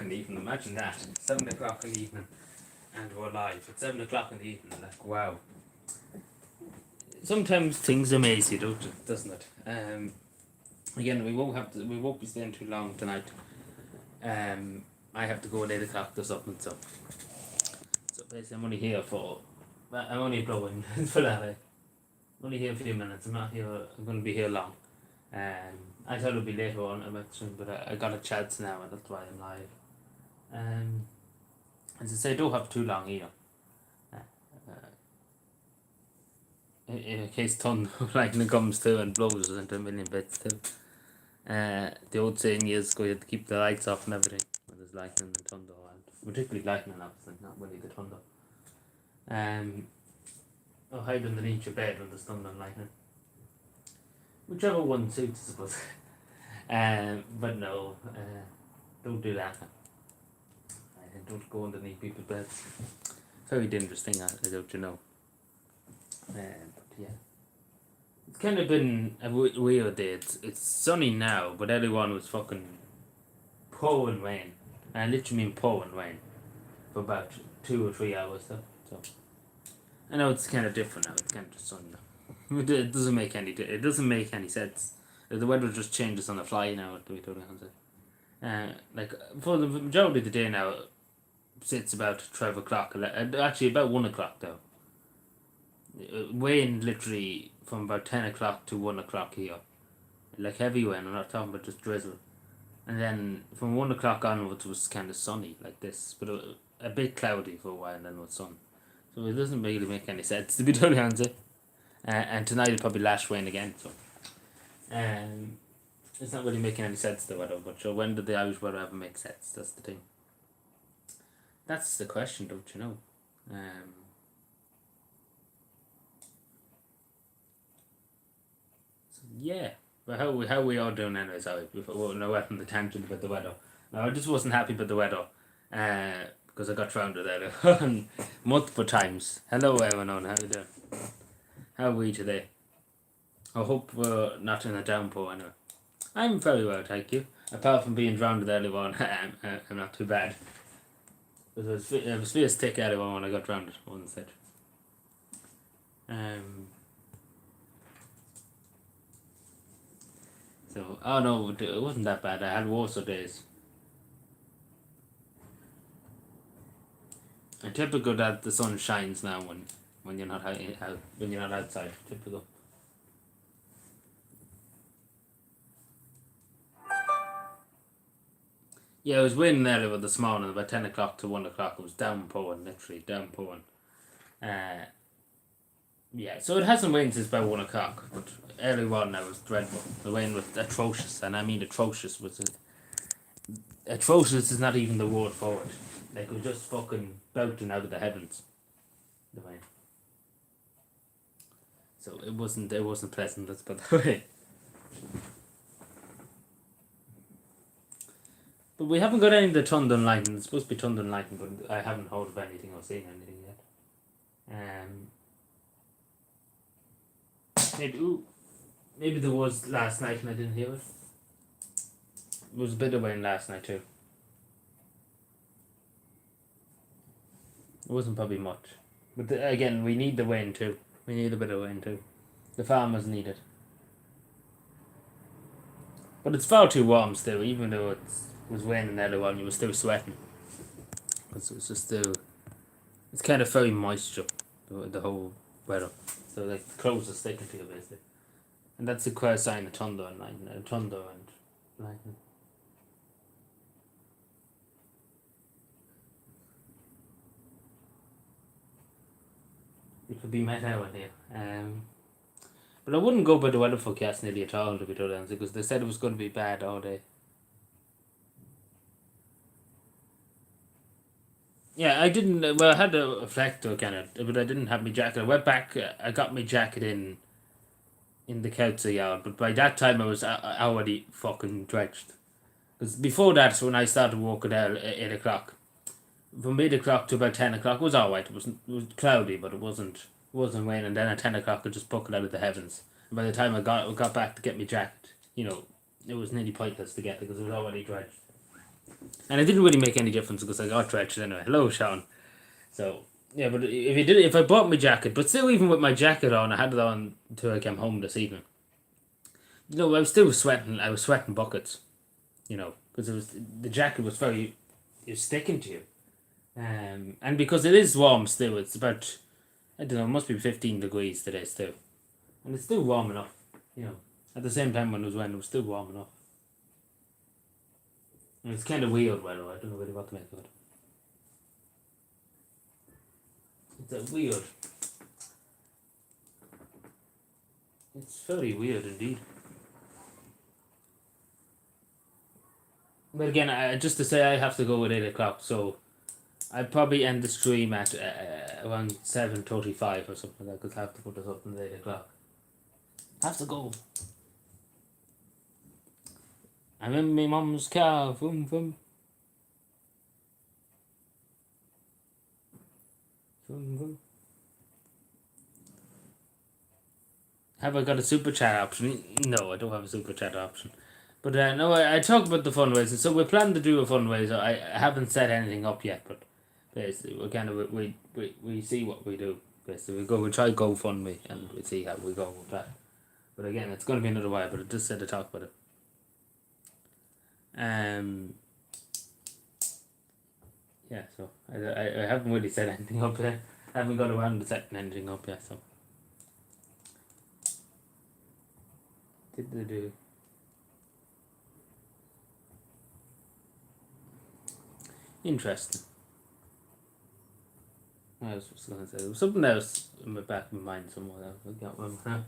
in the evening. Imagine that. 7 o'clock in the evening, and we're live at 7 o'clock in the evening. Like, wow. Sometimes things amaze you, doesn't it? Again, we won't be staying too long tonight. I have to go at 8 o'clock or something, so basically I'm only here I'm only blowing for that. I'm only here for a few minutes. I'm going to be here long. I thought it would be later on, but I got a chance now, and that's why I'm live. As I say, I don't have too long here. In case thunder lightning comes through and blows us into a million bits too. The old saying is, go ahead to keep the lights off and everything when there's lightning and thunder, and particularly lightning, obviously, not really the thunder. Or hide underneath your bed when there's thunder and lightning. Whichever one suits, I suppose. But no, don't do that. Don't go underneath people's beds. Very dangerous thing, don't you know? But yeah, it's kind of been a weird day. It's sunny now, but everyone was fucking pouring rain. And I literally mean pouring rain for about 2 or 3 hours though. So I know it's kind of different now. It's kind of just sunny now. It doesn't make any sense. The weather just changes on the fly now. To be totally honest. Like for the majority of the day now, it's about 12 o'clock. Actually, about 1 o'clock though. Rain literally from about 10 o'clock to 1 o'clock here. Like heavy rain, I'm not talking about just drizzle. And then from 1 o'clock onwards it was kind of sunny like this, but a bit cloudy for a while and then with sun. So it doesn't really make any sense, to be totally honest. And tonight it'll probably lash rain again, so it's not really making any sense the weather, but sure, when did the Irish weather ever make sense? That's the thing. That's the question, don't you know? Yeah, but how we all doing anyway, sorry, before no went on the tangent about the weather. No, I just wasn't happy about the weather, because I got drowned earlier on multiple times. Hello everyone, how you doing? How are we today? I hope we're not in a downpour anyway. I'm very well, thank you. Apart from being drowned earlier on, I'm not too bad. It was fierce thick earlier on when I got drowned, wasn't it? So, oh no, it wasn't that bad. I had worse days. And typical that the sun shines now when you're not when you're not outside. Typical. Yeah, it was raining earlier this morning, about 10 o'clock to 1 o'clock. It was downpouring, literally downpouring. Yeah, so it hasn't rained since about 1 o'clock, but earlier on it was dreadful. The rain was atrocious, and I mean atrocious. Atrocious is not even the word for it. Like, it was just fucking belting out of the heavens. The rain. So it wasn't pleasant, let's put it that way. But we haven't got any of the thunder and lightning. It's supposed to be thunder and lightning, but I haven't heard of anything or seen anything yet. Maybe there was last night and I didn't hear it. It was a bit of rain last night too. It wasn't probably much. But again, we need the rain too. We need a bit of rain too. The farmers need it. But it's far too warm still, even though it was raining earlier on, you were still sweating. Because it was just still... It's kind of very moisture, the whole weather. So like the clothes are sticking to you basically. And that's a clear sign of thunder and lightning. It could be met out in here. But I wouldn't go by the weather forecast nearly at all, to be totally honest, because they said it was going to be bad all day. Yeah, I didn't. Well, I had a reflector kind of, but I didn't have my jacket. I went back. I got my jacket in the council yard, but by that time I was already fucking drenched. Because before that, when I started walking at 8 o'clock, from 8 o'clock to about 10 o'clock, it was alright. It was cloudy, but it wasn't raining. Then at 10 o'clock, it just buckled out of the heavens. And by the time I got back to get my jacket, it was nearly pointless to get it because it was already drenched. And it didn't really make any difference because I got drenched anyway. Hello, Sean. So yeah, but if I bought my jacket, but still, even with my jacket on, I had it on until I came home this evening. I was still sweating. I was sweating buckets. Because the jacket was very, it's sticking to you. And because it is warm still, it's about, I don't know, it must be 15 degrees today still, and it's still warm enough. At the same time when it was still warm enough. And it's kind of weird weather. I don't know really what to make of it. It's weird. It's very weird indeed. But again, just to say, I have to go at 8 o'clock, so I'd probably end the stream at around 7:35 or something like that, because I have to put this up at 8 o'clock. I have to go. I'm in my mum's car. Vroom, vroom. Vroom, vroom. Have I got a super chat option? No, I don't have a super chat option. But no, I talked about the fundraiser. So we're planning to do a fundraiser. I haven't set anything up yet, but basically we're kind of we see what we do. Basically, we try GoFundMe and we see how we go with that. But again, it's going to be another while. But I just said to talk about it. Yeah. So I haven't really set anything up yet. I haven't got around to setting anything up yet. So. Did they do? Interesting. I was just going to say there was something else in the back of my mind somewhere. I forgot one now.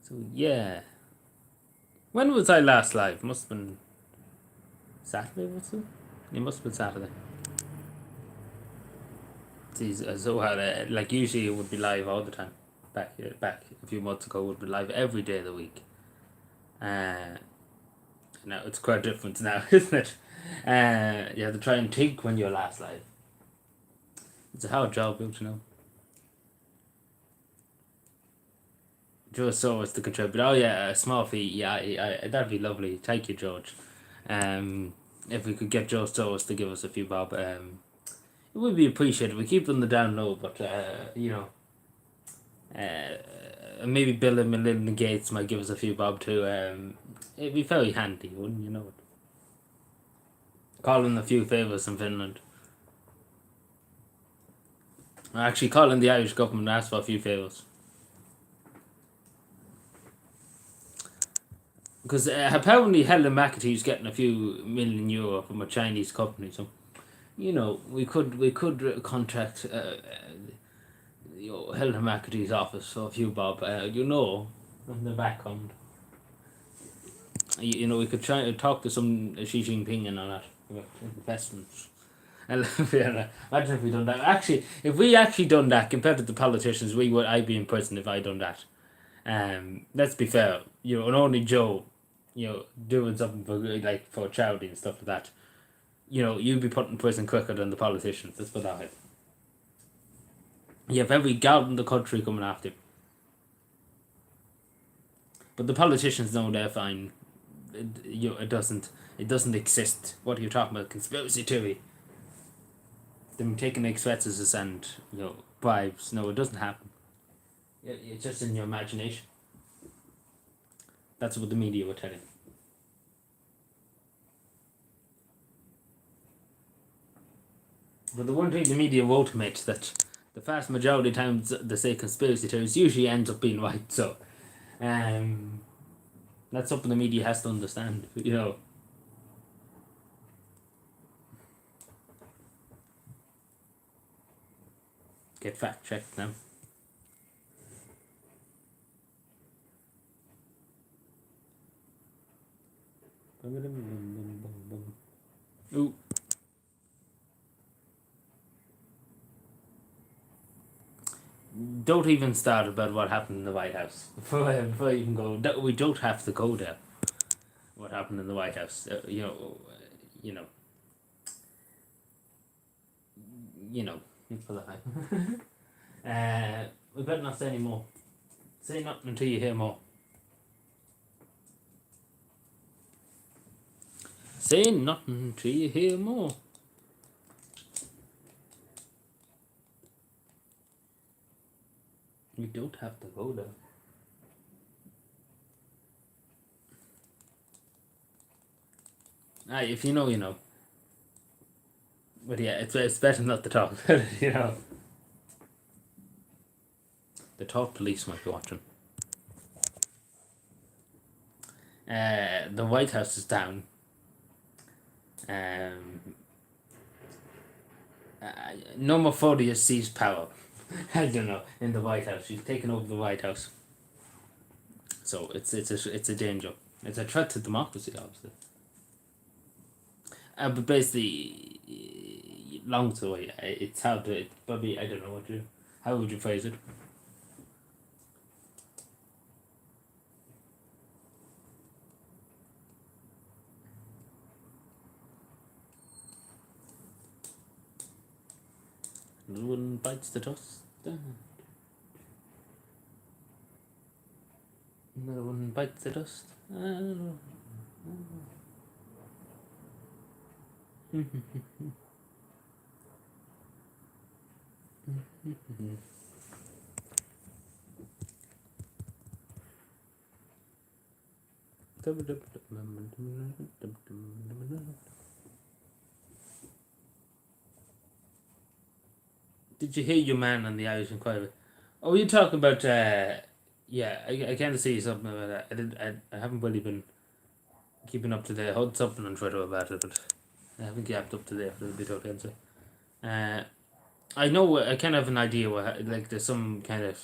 So yeah, when was I last live? Must have been Saturday, was it? It must have been Saturday. So like usually it would be live all the time. Back a few months ago, it would be live every day of the week. Now it's quite different now, isn't it? You have to try and think when you're last live. It's a hard job, don't you know? George Soros to contribute. Oh yeah, a small fee. Yeah, that'd be lovely. Thank you, George. If we could get George Soros to give us a few bob, it would be appreciated. We keep on the down low, but maybe Bill and Melinda Gates might give us a few bob too. It'd be very handy, wouldn't you know it? Calling a few favours in Finland. Actually, calling the Irish government and ask for a few favours. Because apparently Helen McAtee's getting a few million euro from a Chinese company, so we could contract Helen McAtee's office for a few bob. In the background. We could try to talk to some Xi Jinping and all that about investments. And imagine if we done that. Actually, if we actually done that compared to the politicians, I'd be in prison if I done that. Let's be fair. And only Joe, doing something for charity and stuff like that. You'd be put in prison quicker than the politicians. Let's put that way. You have every guard in the country coming after you. But the politicians know they're fine. It doesn't exist. What are you talking about? Conspiracy theory. Them taking expenses and bribes. No, it doesn't happen. It's just in your imagination. That's what the media were telling. But the one thing the media won't admit that the vast majority of times they say conspiracy theories usually ends up being right. So, that's something the media has to understand. Get fact checked now. Ooh. Don't even start about what happened in the White House. Before I even go, we don't have to go there. What happened in the White House? We better not say any more. Say nothing until you hear more. Say nothing until you hear more. You don't have to go there. If you know, you know. But yeah, it's better not to talk about it, you know. The talk police might be watching. The White House is down. Nomophonia has seized power. I don't know, in the White House. She's taken over the White House. So it's a danger. It's a threat to democracy, obviously. But basically, long story. It's how to. Probably I don't know what you. How would you phrase it? No one bites the dust. No one bites the dust. Did you hear your man on the Irish Inquiry? Oh, you're talking about yeah, I kind of see something about that. I haven't really been keeping up to date. I heard something on Twitter about it, but I haven't kept up to date for the bit of answer. I know I kind of have an idea what like there's some kind of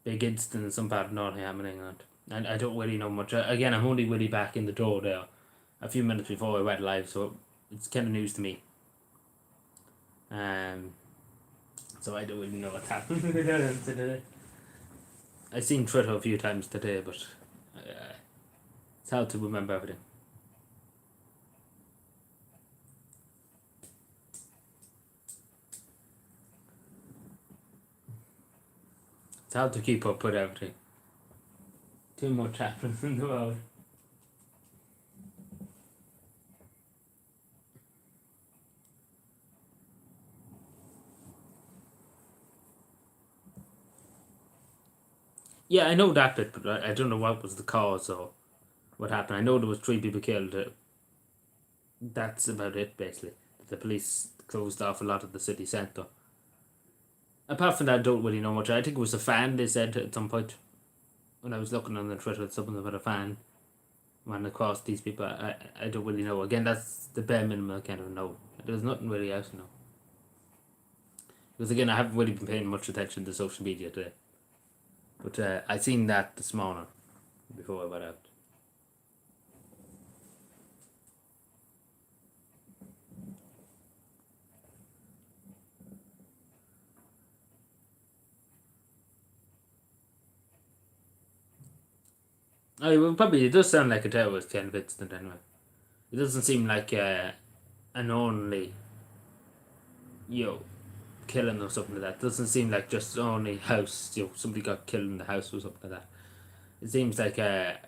big incident in some part of Northern happening, and I don't really know much. Again, I'm only really back in the door there a few minutes before I went live, so it's kind of news to me. So I don't really know what's happened today. I've seen Twitter a few times today, but it's hard to remember everything. It's hard to keep up with everything. Too much happens in the world. Yeah, I know that bit, but I don't know what was the cause or what happened. I know there was 3 people killed. That's about it, basically. The police closed off a lot of the city centre. Apart from that, I don't really know much. I think it was a fan, they said at some point. When I was looking on the Twitter, something about a fan ran across these people. I don't really know. Again, that's the bare minimum I kind of know. There's nothing really else to know. Because again, I haven't really been paying much attention to social media today. But I seen that this morning before I went out. Oh, well, probably it does sound like a terrorist kind of incident anyway. It doesn't seem like an only, killing or something like that. It doesn't seem like just only house, somebody got killed in the house or something like that. It seems like I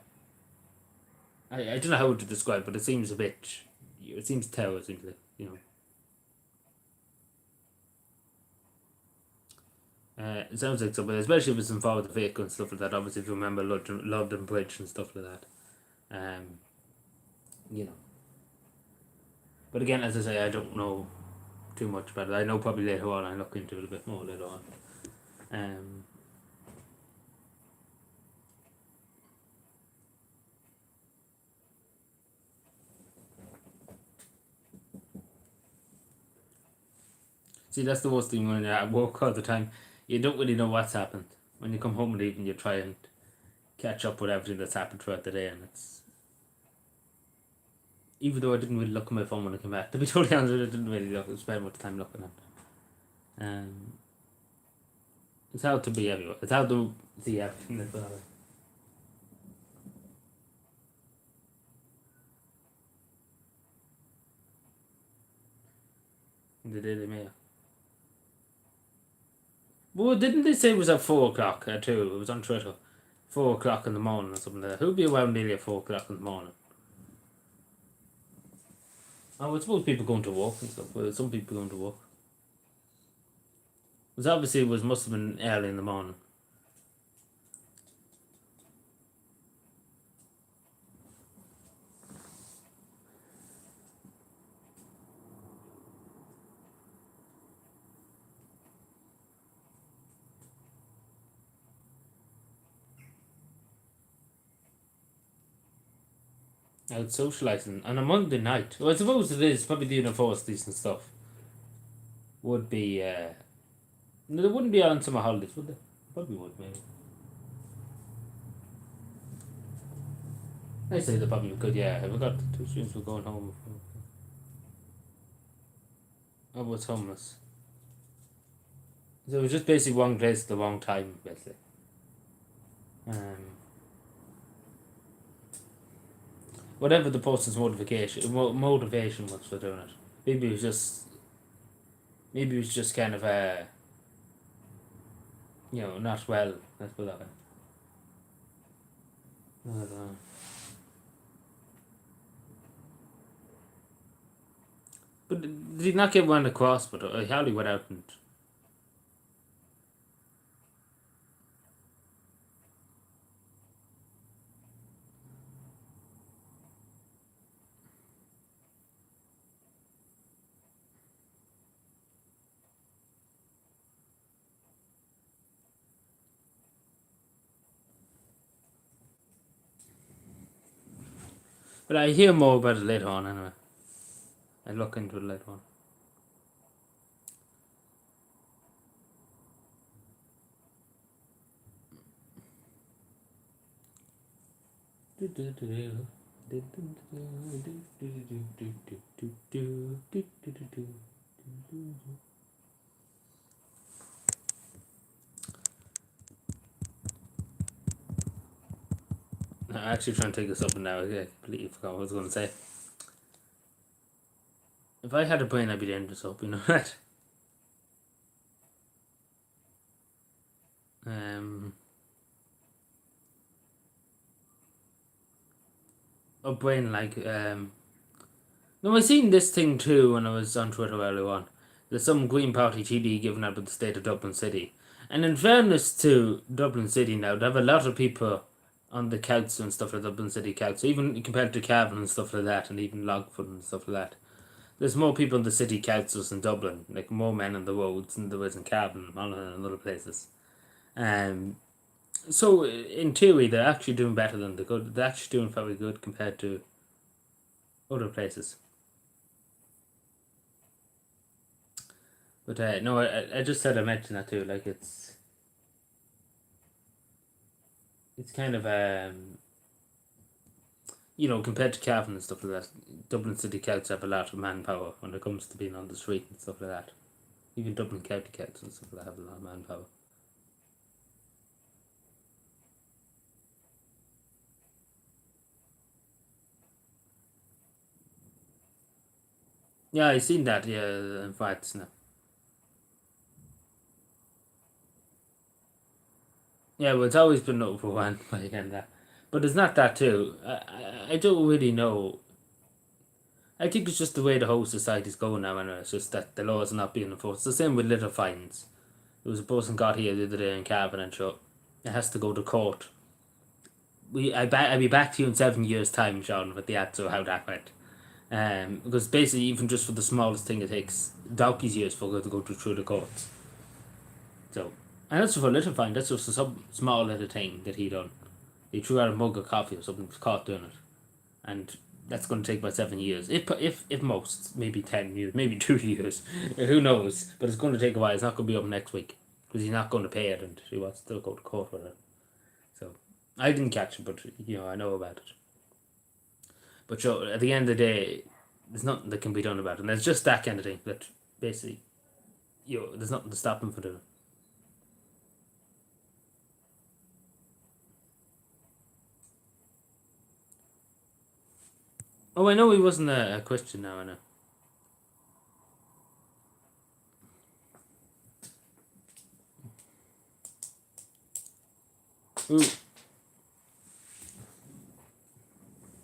don't know how to describe, but it seems a bit. It seems terrorism, It sounds like something, especially if it's involved with the vehicle and stuff like that. Obviously, if you remember London Bridge and stuff like that, But again, as I say, I don't know too much about it. I know probably later on. I look into it a bit more later on. See, that's the worst thing when you're at work all the time. You don't really know what's happened. When you come home and evening, you try and catch up with everything that's happened throughout the day, and it's. Even though I didn't really look at my phone when I came back, to be totally honest, I didn't really spend much time looking at it. It's hard to be everywhere. It's hard to see everything that's happening. In the Daily Mail. Well, didn't they say it was at 4 o'clock too? It was on Twitter. 4 o'clock in the morning or something like that. Who'd be around nearly at 4 o'clock in the morning? I suppose people going to work and stuff. Well, some people going to work. Because obviously must have been early in the morning. Out socialising on a Monday night. Well, I suppose it is probably the universities and stuff. Would be. No, they wouldn't be on summer holidays, would they? Probably would, maybe. I say they probably could, yeah. I forgot the 2 students were going home. I was homeless. So it was just basically wrong place at the wrong time, basically. Whatever the person's motivation was for doing it. Maybe it was just kind of not well. Let's put that way. I don't know. But did he not get one across? But Harley went out and. But I hear more about it later on anyway. I look into it later on. I'm actually trying to take this up now. I completely forgot what I was going to say. If I had a brain, I'd be doing this up, you know that? A brain like, No, I seen this thing too when I was on Twitter earlier on. There's some Green Party TD given up at the state of Dublin City. And in fairness to Dublin City now, they have a lot of people on the council and stuff like Dublin City Council, even compared to Cavan and stuff like that, and even Logfoot and stuff like that. There's more people in the city councils in Dublin, like more men on the roads than there is in Cavan and other places. So in theory, they're actually doing better than they could. They're actually doing very good compared to other places. But no, I just said I mentioned that too. Like it's kind of compared to Cavan and stuff like that, Dublin City Council have a lot of manpower when it comes to being on the street and stuff like that. Even Dublin County Council and stuff like that have a lot of manpower. Yeah, I seen that. Yeah, in fact, now. Yeah, well, it's always been overrun by again that, but it's not that too. I don't really know. I think it's just the way the whole society's going now, and it's just that the laws are not being enforced. It's the same with litter fines. There was a person got here the other day in Cavan and shot. It has to go to court. I'll be back to you in 7 years' time, Sean, with the answer of how that went. Because basically, even just for the smallest thing, it takes donkey's years for it to go through the courts. So, and that's for a little fine. That's just some small little thing that he done. He threw out a mug of coffee or something, was caught doing it, and that's going to take about 7 years. If most, maybe 10 years, maybe 2 years. Who knows? But it's going to take a while. It's not going to be up next week because he's not going to pay it, and he wants to still go to court with it. So, I didn't catch it, but I know about it. But at the end of the day, there's nothing that can be done about it. And there's just that kind of thing that basically, there's nothing to stop him from doing. Oh, I know he wasn't a Christian now, I know. Ooh.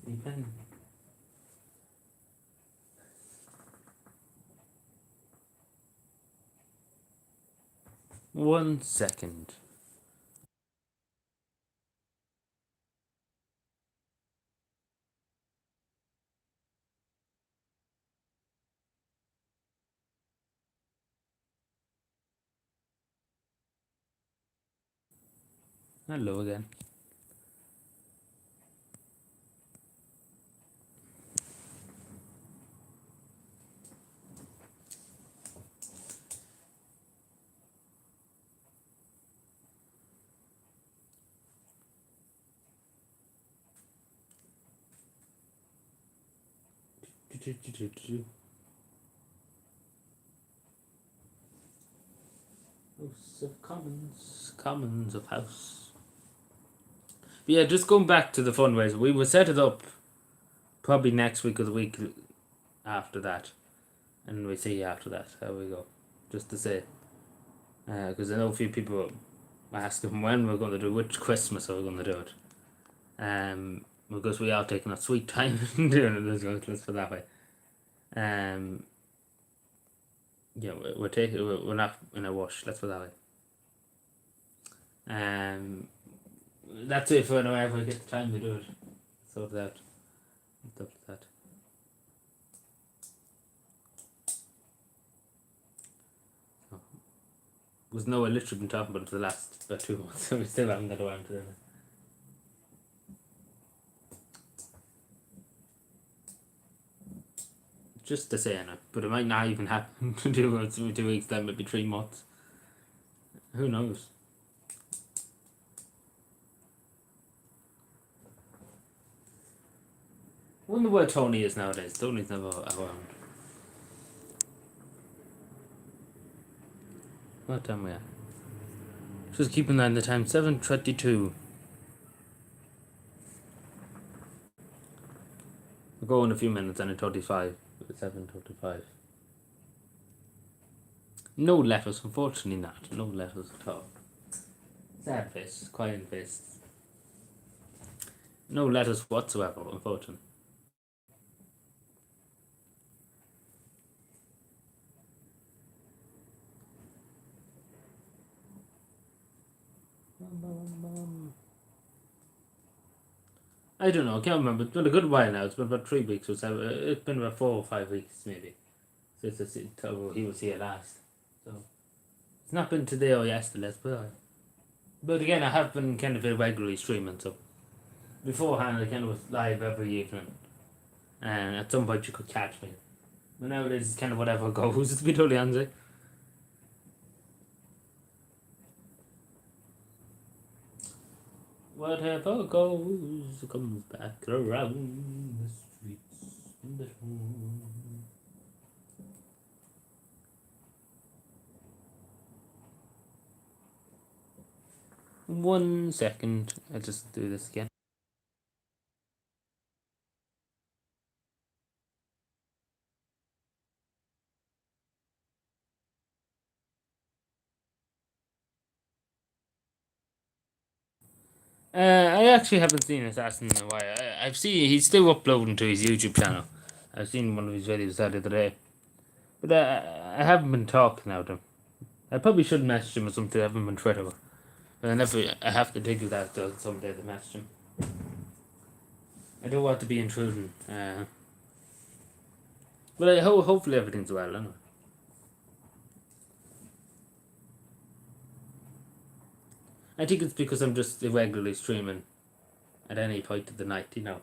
You can. 1 second. Hello again. House of Commons of House. But yeah, just going back to the fundraiser, we will set it up probably next week or the week after that, and we see after that how we go. Just to say, because I know a few people asking when we're going to do which Christmas are we going to do it. Because we are taking a sweet time doing it. Let's put it that way. Yeah, we're not in a rush. Let's put it that way. That's it for now. If I get the time to do it, sort it out. Stuff like that. So, was no, I literally been talking about it for the last about 2 months, so we still haven't got around to it. Just to say now, but it might not even happen to 2 weeks. Then maybe 3 months. Who knows? I wonder where Tony is nowadays. Tony's never around. What time we at? Just keeping that in the time. 7:22. We'll go in a few minutes and at 35. 7:35. No letters, unfortunately not. No letters at all. Sad face, quiet face. No letters whatsoever, unfortunately. I don't know, I can't remember. It's been a good while now. It's been about 3 weeks or so. It's been about 4 or 5 weeks, maybe. Since he was here last. So, it's not been today or yesterday, but again, I have been kind of irregularly streaming, so beforehand I kind of was live every evening, and at some point you could catch me. But nowadays it's kind of whatever goes, to be totally honest. Whatever goes comes back around the streets and the home. One second, I'll just do this again. I actually haven't seen Assassin in a while. I've seen he's still uploading to his YouTube channel. I've seen one of his videos the other day. But I haven't been talking out to him. I probably should message him or something. I haven't been Twitter. But I have to dig that someday to message him. I don't want to be intruding. But hopefully everything's well, anyway. I think it's because I'm just irregularly streaming at any point of the night, you know.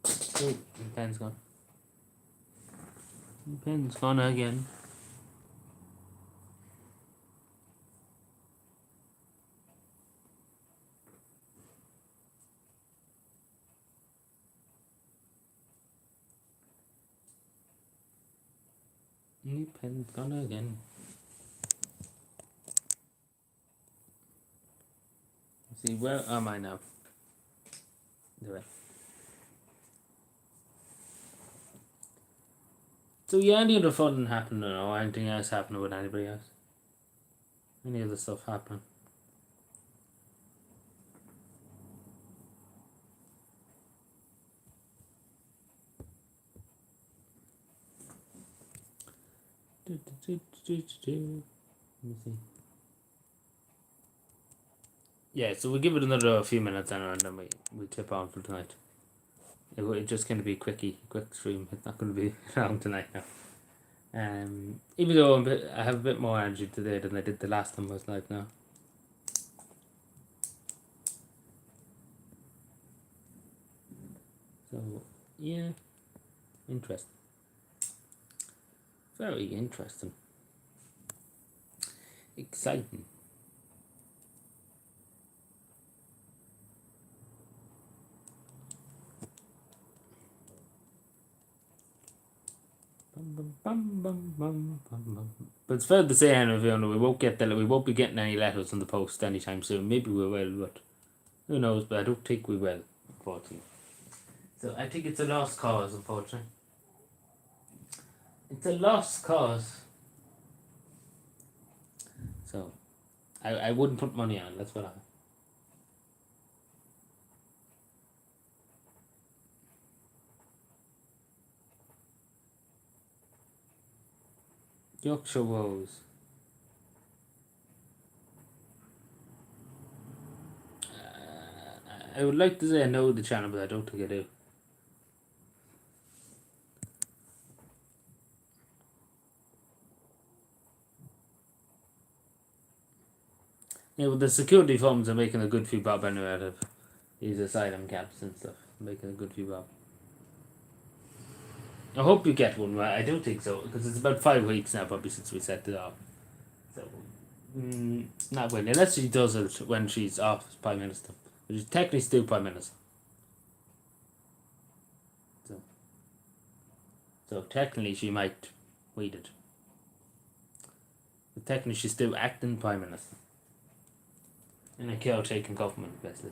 Oh, the pen's gone. The pen's gone again. The pen's gone again. See, where am I now? There. So yeah, any other fun happening or anything else happening with anybody else? Any other stuff happening? me see. Yeah, so we'll give it another few minutes and then we tip on for tonight. It's just going to be a quick stream. It's not going to be long tonight now. Even though I have a bit more energy today than I did the last time I was live now. So, yeah, interesting. Very interesting. Exciting. But it's fair to say, Anna, we won't be getting any letters in the post anytime soon. Maybe we will, but who knows? But I don't think we will, unfortunately. So I think it's a lost cause, unfortunately. It's a lost cause. So I wouldn't put money on. That's what I. Yorkshire Woes. I would like to say I know the channel, but I don't think I do. Yeah, well, the security firms are making a good few bob anyway out of these asylum camps and stuff. Making a good few bob. I hope you get one. I don't think so, because it's about 5 weeks now, probably, since we set it off. So, not when, unless she does it when she's off as Prime Minister, which is technically still Prime Minister. So technically she might wait it. But technically she's still acting Prime Minister. In a caretaking government, basically.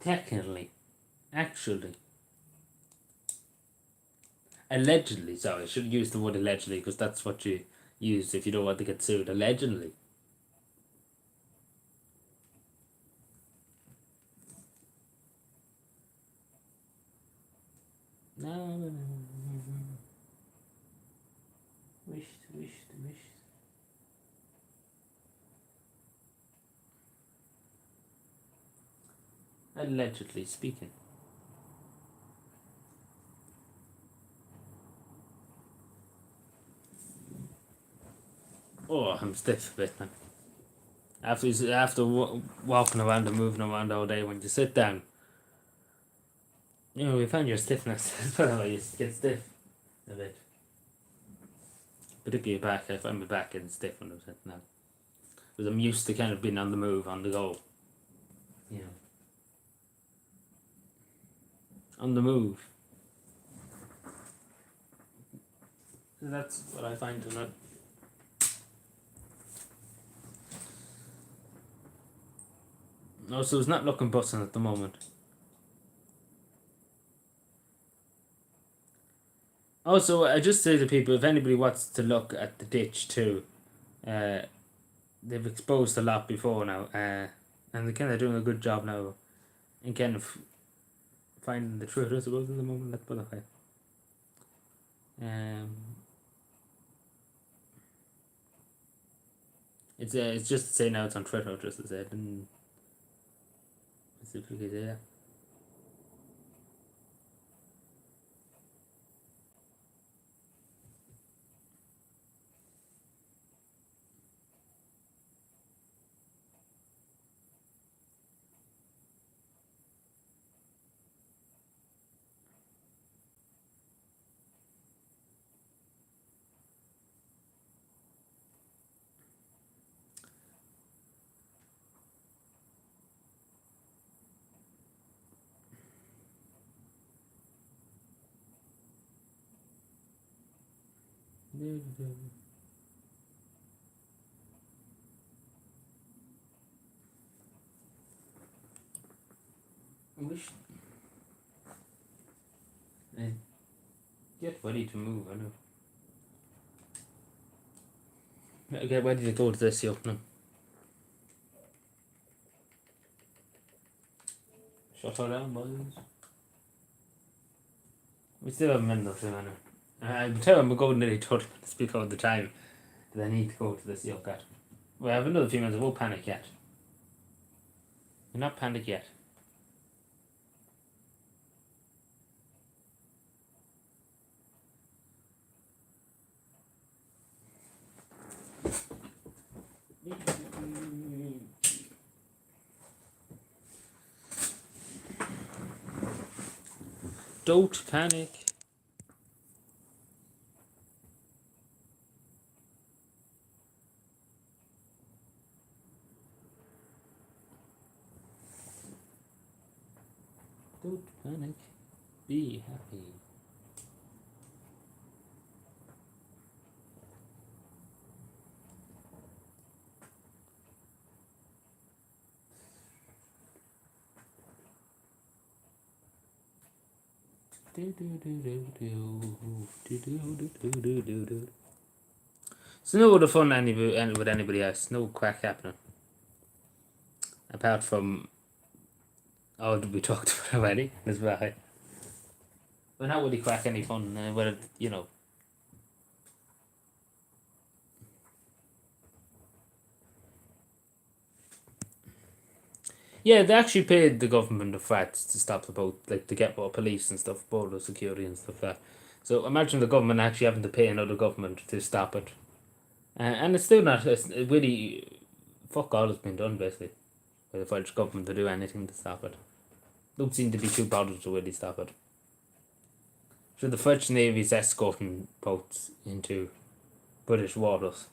Technically. Actually. Allegedly, sorry, I should use the word allegedly, because that's what you use if you don't want to get sued. Allegedly. No. Wished. Allegedly speaking. Oh, I'm stiff a bit, man. After walking around and moving around all day, when you sit down, you find your stiffness. You get stiff a bit. Particularly your back. I find my back getting stiff when I'm sitting down. Because I'm used to kind of being on the move, on the go. On the move. So that's what I find tonight. No, so it's not looking busting at the moment. Also, I just say to people, if anybody wants to look at the ditch too, they've exposed a lot before now, and they're kind of doing a good job now in kind of finding the truth, I suppose, at the moment. Let's put it that way. It's just to say now it's on Twitter, just as I didn't specifically say that. Get ready to move, I know. Get ready to go to this opening. Shut her down, boys. We still have a minute or two, anyway. I'm telling you, we're going nearly 30 minutes before the time that I need to go to this yoke at. We have another few minutes, I won't panic yet. You're not panic yet. Don't panic. Don't panic. Be happy. So no other fun with anybody else. No crack happening. Apart from all that we talked about already as well. But not really crack any fun. But you know. Yeah, they actually paid the government of France to stop the boat, like to get more police and stuff, border security and stuff like that. So imagine the government actually having to pay another government to stop it. And it's still not, it's really, fuck all has been done basically by the French government to do anything to stop it. Don't seem to be too bothered to really stop it. So the French Navy is escorting boats into British waters.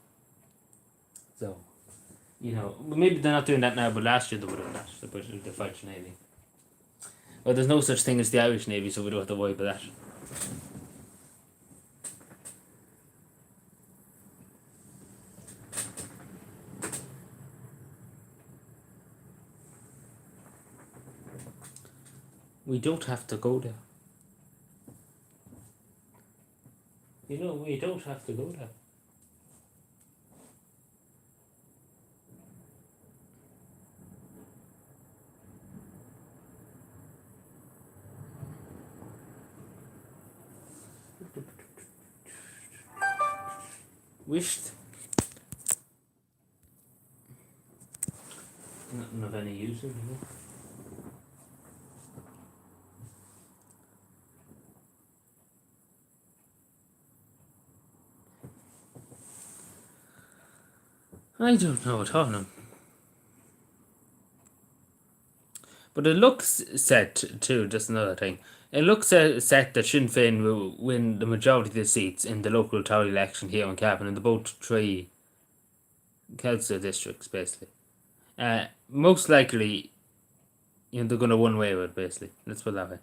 So, you know, maybe they're not doing that now, but last year they would have that, the French Navy. Well, there's no such thing as the Irish Navy, so we don't have to worry about that. We don't have to go there. You know, we don't have to go there. Wished. Nothing of any use, you know. I don't know at all. No. But it looks set too. Just another thing. It looks set that Sinn Féin will win the majority of the seats in the local Tory election here in Cavan in the both 3 council districts, basically. Most likely, you know, they're going to one way with it, basically. Let's put it that way.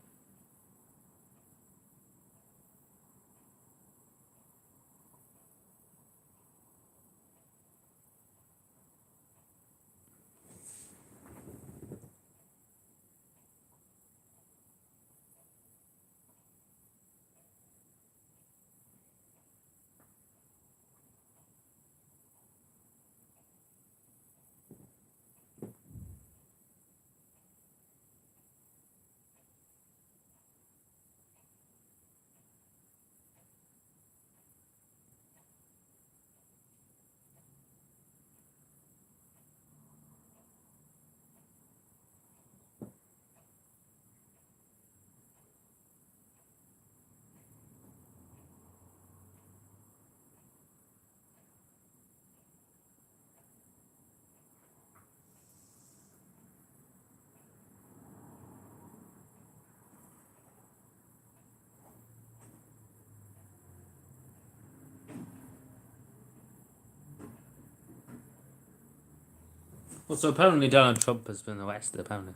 Well, so apparently Donald Trump has been arrested, apparently.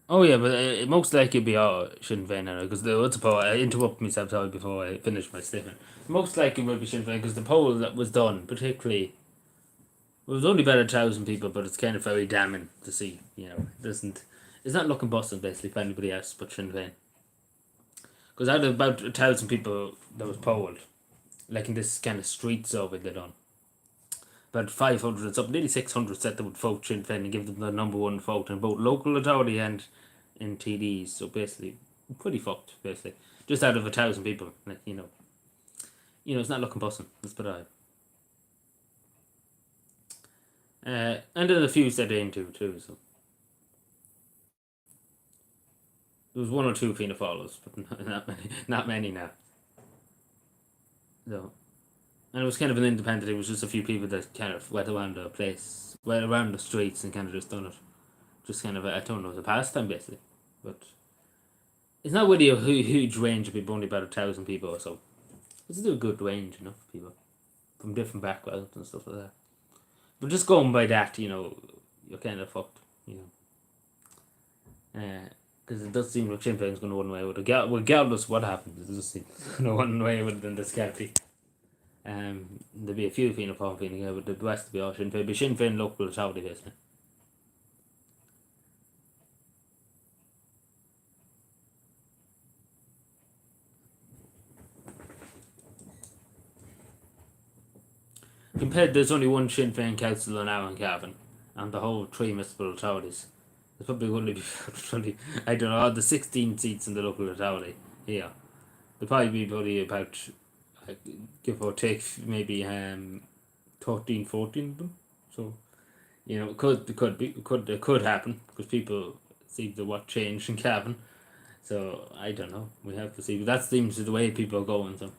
Oh yeah, but most likely it'd be Sinn Féin now, because what's the poll? I interrupted myself, sorry, before I finished my statement. Most likely it will be Sinn Féin, because the poll that was done, particularly, it was only about 1,000 people, but it's kind of very damning to see, you know, it's not looking busted basically for anybody else but Sinn Féin. Because out of about 1,000 people that was polled, like in this kind of street survey they done, about 500, it's up nearly 600 said they would vote Sinn Féin and give them the number one vote in both local authority and in TDs. So basically, pretty fucked. Basically, just out of 1,000 people, like it's not looking busting. Let's put it. And then a few said they into too. So there was one or two Fianna Fáiles, but not many now. So, and it was kind of an independent. It was just a few people that kind of went around the place, went around the streets, and kind of just done it. Just kind of, I don't know, the pastime basically. But it's not really a huge range of people, only about 1,000 people or so. It's still a good range, of people from different backgrounds and stuff like that. But just going by that, you're kind of fucked, because it does seem like Sinn Féin's going to run away with it. Regardless of what happens, it does seem going to run away with it in this county. There'll be a few Fianna Fáil, but the rest will be all Sinn Féin. But Sinn Féin local authority, basically. Compared, there's only one Sinn Féin councillor now in Cavan, and the whole 3 municipal authorities. There's probably going to be probably, I don't know, the 16 seats in the local authority here. There'll probably be probably about, give or take, maybe 13, 14 of them. So, it could happen because people see what changed in Cavan. So I don't know. We have to see. But that seems to be the way people are going. So.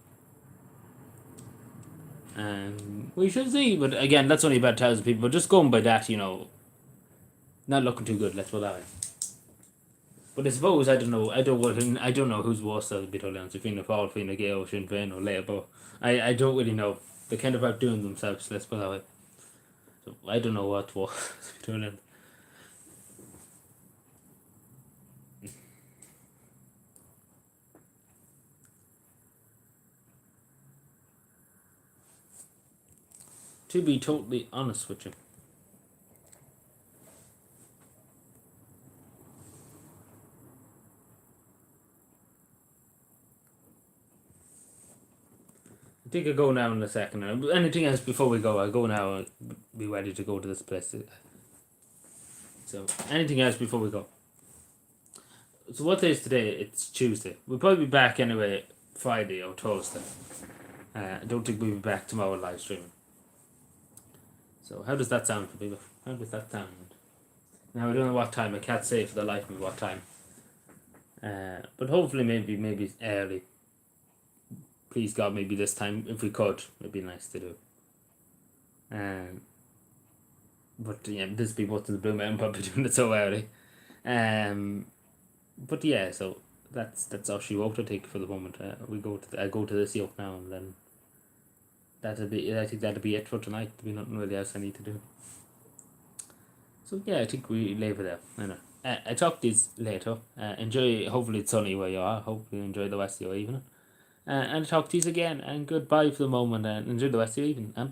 We should see, but again, that's only about 1,000 people. But just going by that, not looking too good. Let's put that way. But I suppose I don't know who's worse. To be totally honest, Fianna Fáil, Fianna Gael, Sinn Féin, or Labour. I don't really know. They're kind of outdoing themselves. Let's put that way. So I don't know what's worse. To be totally honest. To be totally honest with you. I think I'll go now in a second. Anything else before we go? I'll go now and be ready to go to this place. So, anything else before we go? So what day is today? It's Tuesday. We'll probably be back anyway Friday or Thursday. I don't think we'll be back tomorrow live streaming. So how does that sound for people? How does that sound? Now I don't know what time. I can't say for the life of me what time. But hopefully maybe early. Please God, maybe this time if we could, it'd be nice to do. But yeah, this be what's in the Blue Mountain probably doing it so early. But yeah, so that's all she wrote. I think for the moment. I go to this yoke now, and then I think that'll be it for tonight. There'll be nothing really else I need to do. So yeah, I think we leave it there. Anyway, I talk to you later. Enjoy. Hopefully it's sunny where you are. Hopefully you enjoy the rest of your evening. And talk to you again. And goodbye for the moment. And enjoy the rest of your evening. And bye.